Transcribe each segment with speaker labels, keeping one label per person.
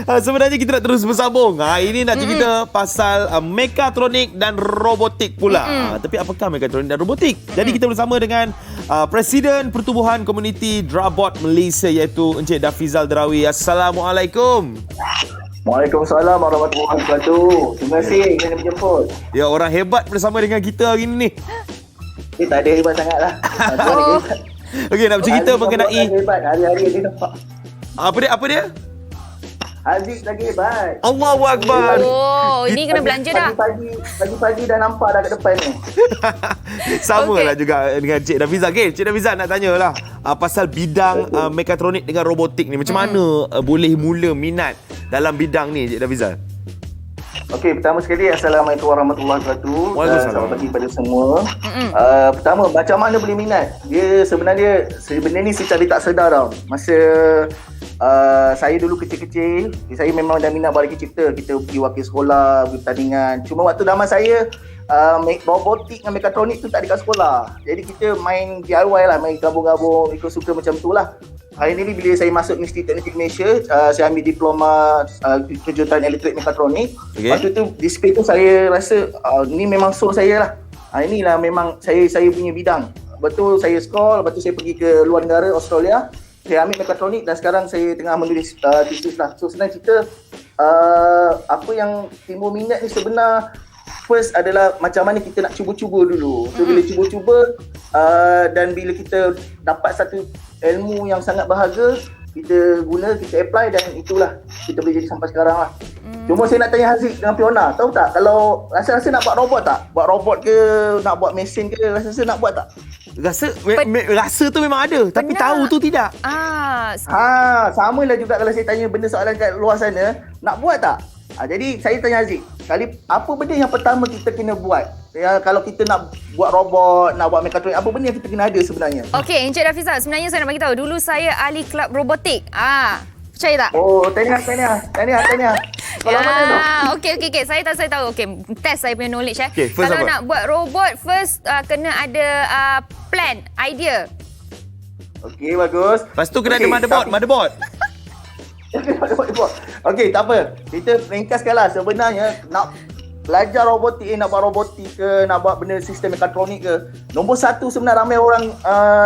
Speaker 1: Sebenarnya kita nak terus bersambung. Ini nak cerita pasal mekatronik dan robotik pula. Tapi apakah mekatronik dan robotik? Jadi kita bersama dengan Presiden Pertubuhan Komuniti Drabot Malaysia iaitu Encik Dafizal Derawi. Assalamualaikum.
Speaker 2: Waalaikumsalam warahmatullahi wabarakatuh. Terima kasih kerana menjemput.
Speaker 1: Ya, orang hebat bersama dengan kita hari ini.
Speaker 2: Tak ada hebat sangatlah.
Speaker 1: Okey, nak bercerita mengenai
Speaker 2: hari-hari dia nampak.
Speaker 1: Apa dia?
Speaker 2: Aziz lagi hebat.
Speaker 1: Allahu Akbar.
Speaker 3: Oh, ini kena belanja dah.
Speaker 2: Pagi-pagi dah nampak dah kat depan ni.
Speaker 1: Sama lah juga dengan Cik Dafizal. Okay, Cik Dafizal nak tanyalah pasal bidang mekatronik dengan robotik ni. Macam mana boleh mula minat dalam bidang ni, Cik Dafizal?
Speaker 2: Okey, pertama sekali Assalamualaikum warahmatullahi wabarakatuh.
Speaker 1: Waalaikumsalam.
Speaker 2: Selamat pagi pada semua. Pertama, macam mana boleh minat? Dia sebenarnya ni secara tak sedar tau. Masa saya dulu kecil-kecil, saya memang dah minat balik cipta. Kita pergi wakil sekolah, pergi pertandingan. Cuma waktu zaman saya, robotik dengan mekatronik tu tak ada kat sekolah. Jadi kita main DIY lah, main gabung-gabung, ikut suka macam tu lah. Hari ni bila saya masuk Institut Teknik Malaysia, saya ambil diploma kejuruteraan elektrik mekatronik.
Speaker 1: Okay.
Speaker 2: Waktu tu di space tu saya rasa ni memang soul saya lah. Inilah memang saya punya bidang. Betul saya sekolah, lepas tu saya pergi ke luar negara Australia. Saya ambil mekatronik dan sekarang saya tengah menulis thesis lah. So senang cerita, apa yang timbul minat ni sebenar first adalah macam mana kita nak cuba-cuba dulu. So bila cuba-cuba dan bila kita dapat satu ilmu yang sangat berharga, kita guna, kita apply dan itulah kita boleh jadi sampai sekarang lah. Cuma saya nak tanya Haziq dengan Fiona, tahu tak kalau rasa-rasa nak buat robot tak? Buat robot ke, nak buat mesin ke, rasa-rasa nak buat tak?
Speaker 1: Rasa tu memang ada, tapi tahu tu tidak.
Speaker 2: Sama lah juga kalau saya tanya benda soalan kat luar sana, nak buat tak? Jadi saya tanya Haziq, apa benda yang pertama kita kena buat? Ya, kalau kita nak buat robot, nak buat mekatronik, apa benda yang kita kena ada sebenarnya?
Speaker 3: Okey, Encik Dafizal, sebenarnya saya nak bagi tahu, dulu saya ahli kelab robotik. Percaya tak?
Speaker 2: Oh, tanya. Kalau mana tu?
Speaker 3: Okey. Saya tahu. Okey, test saya punya knowledge.
Speaker 1: Okay,
Speaker 3: kalau
Speaker 1: apa?
Speaker 3: nak buat robot, first kena ada plan, idea.
Speaker 2: Okey, bagus.
Speaker 1: Lepas tu kena ada motherboard.
Speaker 2: Okey, tak apa. Kita ringkaskanlah. Sebenarnya nak belajar robotik, nak buat robotik ke, nak buat benda sistem mekatronik ke, nombor satu sebenarnya ramai orang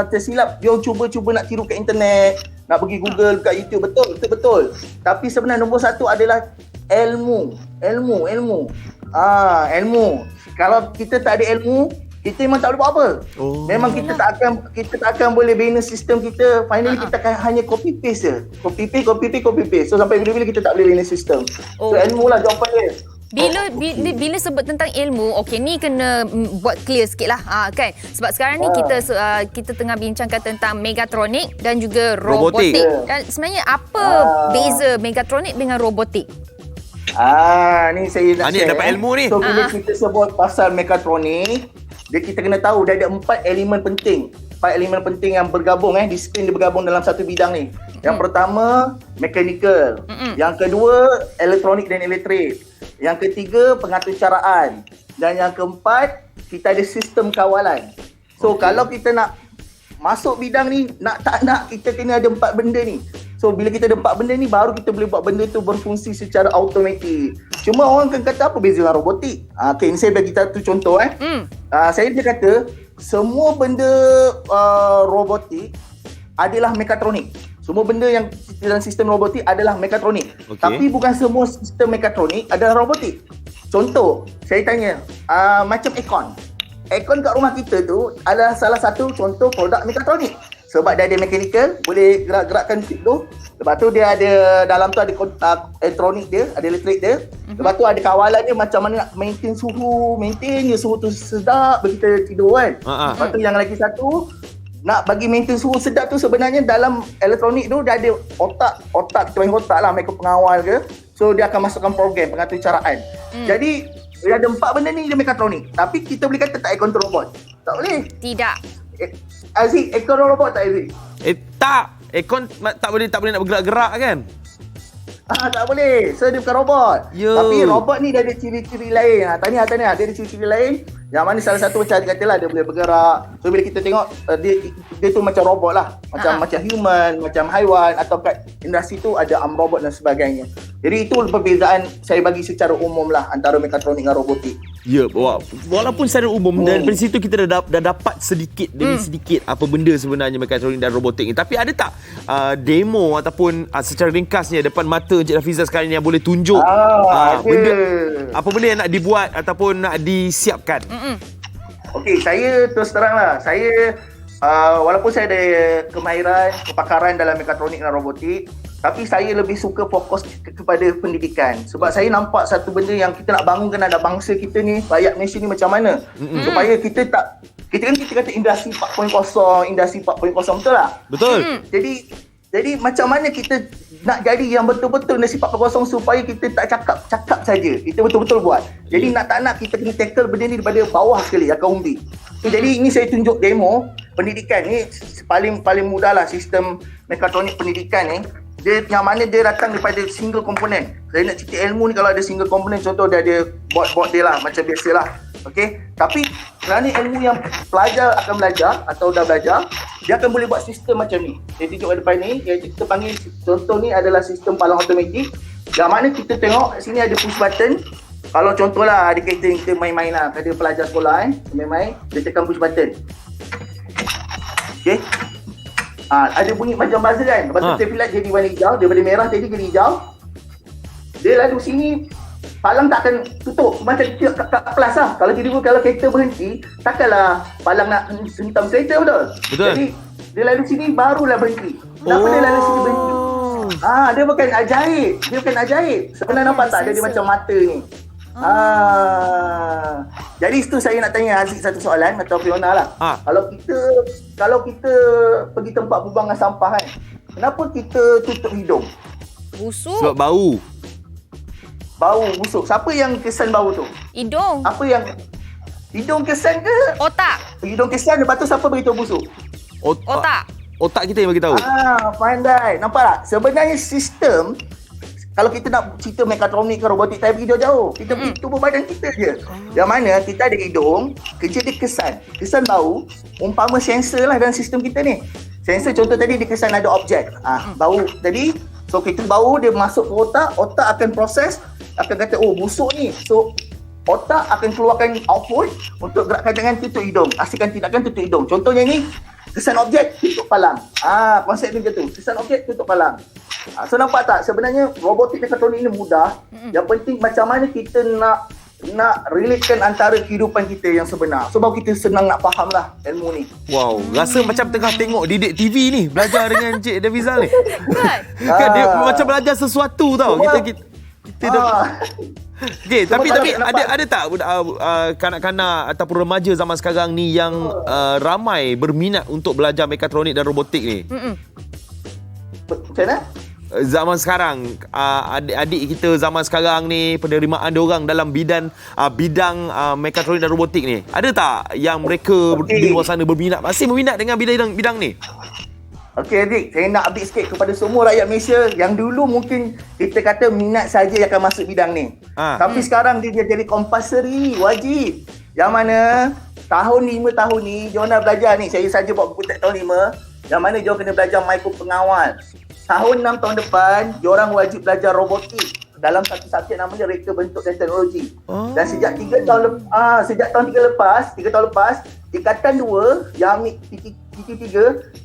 Speaker 2: tersilap. Dia cuba-cuba nak tiru kat internet, nak pergi Google, kat YouTube. Betul. Tapi sebenarnya nombor satu adalah ilmu. Kalau kita tak ada ilmu, kita memang tak boleh buat apa. Memang kita tak akan boleh bina sistem kita. Finally kita akan hanya copy paste je. Copy paste. So sampai bila-bila kita tak boleh bina sistem. So ilmu lah jawapan dia.
Speaker 3: Bila sebut tentang ilmu, okey ni kena buat clear sikit lah kan. Sebab sekarang ni kita tengah bincangkan tentang megatronik dan juga robotik. Dan sebenarnya apa beza megatronik dengan robotik?
Speaker 2: Ni saya nak share.
Speaker 1: Dapat ilmu ni.
Speaker 2: So bila kita sebut pasal mekatronik, kita kena tahu dia ada 4 elemen penting. 4 elemen penting yang bergabung disiplin dia bergabung dalam satu bidang ni. Yang pertama, mechanical. Yang kedua, elektronik dan elektrik. Yang ketiga, pengaturcaraan. Dan yang keempat, kita ada sistem kawalan. So kalau kita nak masuk bidang ni, nak tak nak, kita kena ada 4 benda ni. So bila kita ada 4 benda ni, baru kita boleh buat benda tu berfungsi secara automatik. Cuma orang akan kata apa beza dengan robotik? Ni saya bagi satu contoh. Saya dia kata semua benda robotik adalah mekatronik. Semua benda yang dalam sistem robotik adalah mekatronik. Tapi bukan semua sistem mekatronik adalah robotik. Contoh, saya tanya macam aircon. Aircon kat rumah kita tu adalah salah satu contoh produk mekatronik. Sebab dia ada mechanical, boleh gerak-gerakkan tu. Lepas tu dia ada, dalam tu ada elektronik dia, ada elektrik dia. Lepas tu ada kawalan dia macam mana nak maintain je suhu tu sedap bagi kita tidur kan. Lepas tu yang lagi satu, nak bagi maintain suhu sedap tu sebenarnya dalam elektronik tu dia ada otak kita panggil otak lah, mereka pengawal ke. So dia akan masukkan program pengaturcaraan. Jadi dia ada 4 benda ni dia mekatronik. Tapi kita boleh kata tak aircon tu robot. Tak boleh.
Speaker 3: Tidak.
Speaker 2: Aziz, aircon robot tak Aziz?
Speaker 1: Tak. Aircon tak boleh nak bergerak-gerak kan?
Speaker 2: Tak boleh. So dia bukan robot. Tapi robot ni dia ada ciri-ciri lain. Tanya. Dia ada ciri-ciri lain. Yang mana salah satu macam katalah dia boleh bergerak. So bila kita tengok dia tu macam robot lah. Macam human, macam haiwan atau kat industri tu ada arm robot dan sebagainya. Jadi itu perbezaan saya bagi secara umum lah antara mekatronik dengan robotik.
Speaker 1: Ya, walaupun secara umum dan dari situ kita dah dapat sedikit demi sedikit apa benda sebenarnya mekatronik dan robotik ni. Tapi ada tak demo ataupun secara ringkasnya depan mata Encik Rafiza sekarang ni yang boleh tunjuk benda, apa benda yang nak dibuat ataupun nak disiapkan?
Speaker 2: Okey, saya terus terang lah. Saya walaupun saya ada kepakaran dalam mekatronik dan robotik, tapi saya lebih suka fokus kepada pendidikan. Sebab saya nampak satu benda yang kita nak bangunkan anak bangsa kita ni, rakyat Malaysia ni macam mana. Supaya kita kata industri 4.0, industri 4.0, betul tak?
Speaker 1: Betul.
Speaker 2: Jadi macam mana kita nak jadi yang betul-betul industri 4.0 supaya kita tak cakap saja. Kita betul-betul buat. Jadi nak tak nak kita kena tackle benda ni daripada bawah sekali, akar umbi. Jadi ini saya tunjuk demo pendidikan ni paling mudah lah sistem mekatronik pendidikan ni. Dia yang mana dia datang daripada single komponen. Saya nak cerita ilmu ni kalau ada single komponen, contoh dia ada board dia lah macam biasalah. Okey, tapi kerana ilmu yang pelajar akan belajar atau dah belajar, dia akan boleh buat sistem macam ni. Saya tunjuk kat depan ni, yang kita panggil contoh ni adalah sistem palang automatik. Yang mana kita tengok kat sini ada push button. Kalau contohlah ada kereta kita main-main lah, ada pelajar sekolah main-main, dia tekan push button. Okey. Ada bunyi macam buzzer kan. Lepas tu traffic light jadi warna hijau, daripada merah tadi jadi hijau. Dia lalu sini, palang tak akan tutup macam kat kelas lah. Kalau kereta berhenti, takkanlah palang nak hentam kereta, betul? Jadi dia lalu sini barulah berhenti. Kenapa dia lalu sini berhenti? Dia bukan ajaib. Sebenarnya nampak tak dia macam mata ni. Jadi itu saya nak tanya Haziq satu soalan atau Fiona lah. Kalau kita pergi tempat pembuangan sampah kan, kenapa kita tutup hidung?
Speaker 3: Busuk.
Speaker 1: Sebab bau
Speaker 2: busuk. Siapa yang kesan bau tu?
Speaker 3: Hidung.
Speaker 2: Apa yang hidung kesan ke?
Speaker 3: Otak.
Speaker 2: Hidung kesan, lepas tu siapa beritahu busuk?
Speaker 1: Otak kita yang bagi tahu.
Speaker 2: Pandai. Nampak tak? Sebenarnya sistem, kalau kita nak cerita mekatronik ke robotik, tak pergi jauh-jauh. Kita pergi tubuh badan kita je. Yang mana kita ada hidung, kerja dia kesan. Kesan bau, umpama sensor lah dalam sistem kita ni. Sensor contoh tadi dia kesan ada objek. Bau tadi, so kita bau dia masuk ke otak akan proses, akan kata busuk ni. So otak akan keluarkan output untuk gerakkan tangan tutup hidung. Asingkan tindakan tutup hidung. Contohnya ni, kesan objek tutup palang. Konsep dia macam tu. Kesan objek tutup palang. So nampak tak, sebenarnya robotik mekatronik ni mudah. Yang penting macam mana kita nak relatekan antara kehidupan kita yang sebenar. So baru kita senang nak faham lah ilmu ni.
Speaker 1: Wow, rasa macam tengah tengok Didik TV ni, belajar dengan Encik Rafiza ni. Kan dia macam belajar sesuatu tau. Kita dah. Okey, tapi ada tak kanak-kanak ataupun remaja zaman sekarang ni yang ramai berminat untuk belajar mekatronik dan robotik ni?
Speaker 2: Macam mana?
Speaker 1: Zaman sekarang, adik-adik kita zaman sekarang ni, penerimaan diorang dalam bidang mekatronik dan robotik ni, ada tak yang mereka di luar sana masih berminat dengan bidang ni?
Speaker 2: Okey Adik, saya nak update sikit kepada semua rakyat Malaysia yang dulu mungkin kita kata minat saja yang akan masuk bidang ni. Tapi sekarang dia jadi compulsory, wajib. Yang mana tahun 5 tahun ni, diorang nak belajar ni, saya saja buat buku tahun 5, yang mana diorang kena belajar mikro pengawal. Tahun 6 tahun depan, diorang wajib belajar robotik dalam satu subjek namanya reka bentuk dan teknologi. Dan sejak 3 tahun lepas, tingkatan 2 yang ambil PT3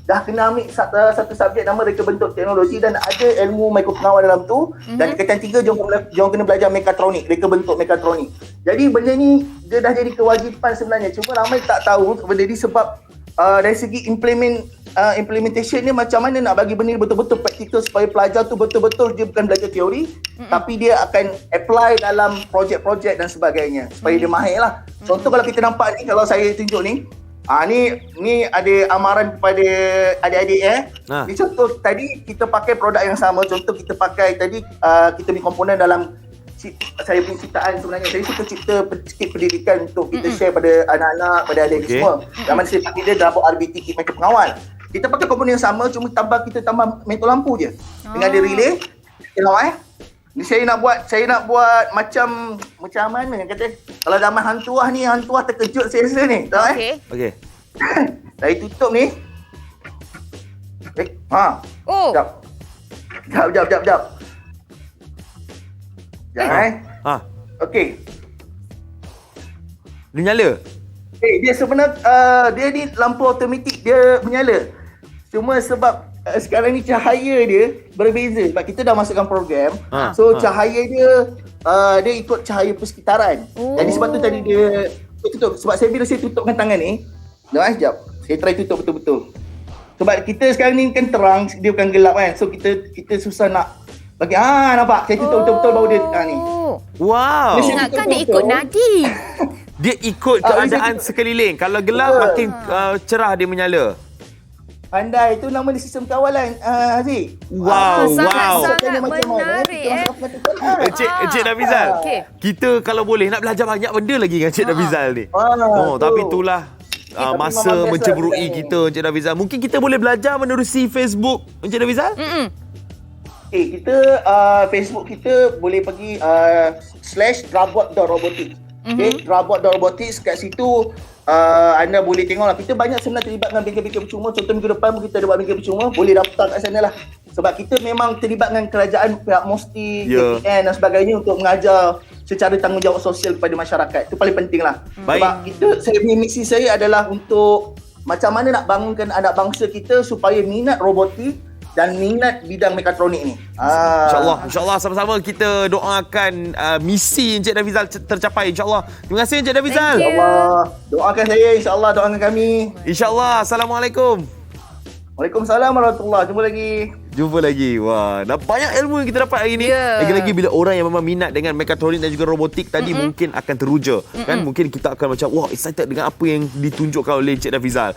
Speaker 2: dah kena ambil satu subjek nama reka bentuk teknologi dan ada ilmu mikropengawal dalam tu. Dan tingkatan 3 diorang kena belajar mekatronik, reka bentuk mekatronik. Jadi benda ni dia dah jadi kewajipan sebenarnya. Cuma ramai tak tahu benda ni sebab dari segi implementation ni macam mana nak bagi benda ni betul-betul praktikal supaya pelajar tu betul-betul dia bukan belajar teori tapi dia akan apply dalam projek-projek dan sebagainya supaya dia mahir lah. Contoh kalau kita nampak ni, kalau saya tunjuk ni, ni ada amaran kepada adik-adik Ni contoh tadi kita pakai produk yang sama. Contoh kita pakai tadi kita punya komponen dalam saya punya ciptaan. Sebenarnya saya suka cipta sikit pendidikan untuk kita share pada anak-anak, pada adik-adik semua. Yang mana saya pakai dia double RBT kit mikro pengawal. Kita pakai komponen yang sama, cuma kita tambah mentor lampu je. Dengan ada relay. Tengok ni saya nak buat macam mana kata. Kalau zaman hantuah ni, hantuah terkejut saya rasa ni. Tahu
Speaker 1: Okey.
Speaker 2: Saya tutup ni. Sekejap.
Speaker 1: Ha.
Speaker 2: Okey.
Speaker 1: Dia nyala.
Speaker 2: Dia sebenarnya dia ni lampu automatik dia menyala. Cuma sebab sekarang ni cahaya dia berbeza. Sebab kita dah masukkan program. Cahaya dia dia ikut cahaya persekitaran. Jadi sebab tu tadi dia tutup. Sebab saya bila saya tutupkan tangan ni, sekejap. Saya try tutup betul-betul. Sebab kita sekarang ni kan terang, dia bukan gelap kan. So kita susah nak bagi nampak. Saya tutup betul-betul baru dia ni.
Speaker 1: Wow.
Speaker 3: Ingatkan dia ikut nadi.
Speaker 1: Dia ikut keadaan sekeliling. Kalau gelap makin cerah dia menyala.
Speaker 2: Pandai, itu nama dia sistem kawalan Haziq.
Speaker 1: Wow.
Speaker 3: Sangat menarik.
Speaker 1: Encik Nafizal.
Speaker 3: Okey.
Speaker 1: Kita kalau boleh nak belajar banyak benda lagi dengan Encik Nafizal ni. Tapi itulah masa
Speaker 2: memang biasa
Speaker 1: mencemburui kita Encik Nafizal. Mungkin kita boleh belajar menerusi Facebook Encik Nafizal?
Speaker 2: Kita Facebook kita boleh pergi /rabot.robotics. Rabot.robotics, kat situ anda boleh tengoklah. Kita banyak sebenarnya terlibat dengan bengkel-bengkel percuma. Contoh minggu depan pun kita ada buat bengkel percuma. Boleh daftar kat sana lah. Sebab kita memang terlibat dengan kerajaan, pihak MOSTI, KPN dan sebagainya untuk mengajar secara tanggungjawab sosial kepada masyarakat. Itu paling penting lah. Sebab saya punya misi saya adalah untuk macam mana nak bangunkan anak bangsa kita supaya minat robotik dan minat bidang mekatronik ni.
Speaker 1: InsyaAllah sama-sama kita doakan misi Encik Nafizal tercapai insyaAllah. Terima kasih Encik Nafizal.
Speaker 2: InsyaAllah. Doakan saya, insyaAllah doakan kami.
Speaker 1: InsyaAllah. Assalamualaikum.
Speaker 2: Waalaikumsalam warahmatullahi.
Speaker 1: Jumpa lagi. Wah, dah banyak ilmu yang kita dapat hari ni. Lagi-lagi bila orang yang memang minat dengan mekatronik dan juga robotik tadi mungkin akan teruja. Kan mungkin kita akan macam wah excited dengan apa yang ditunjukkan oleh Encik Nafizal.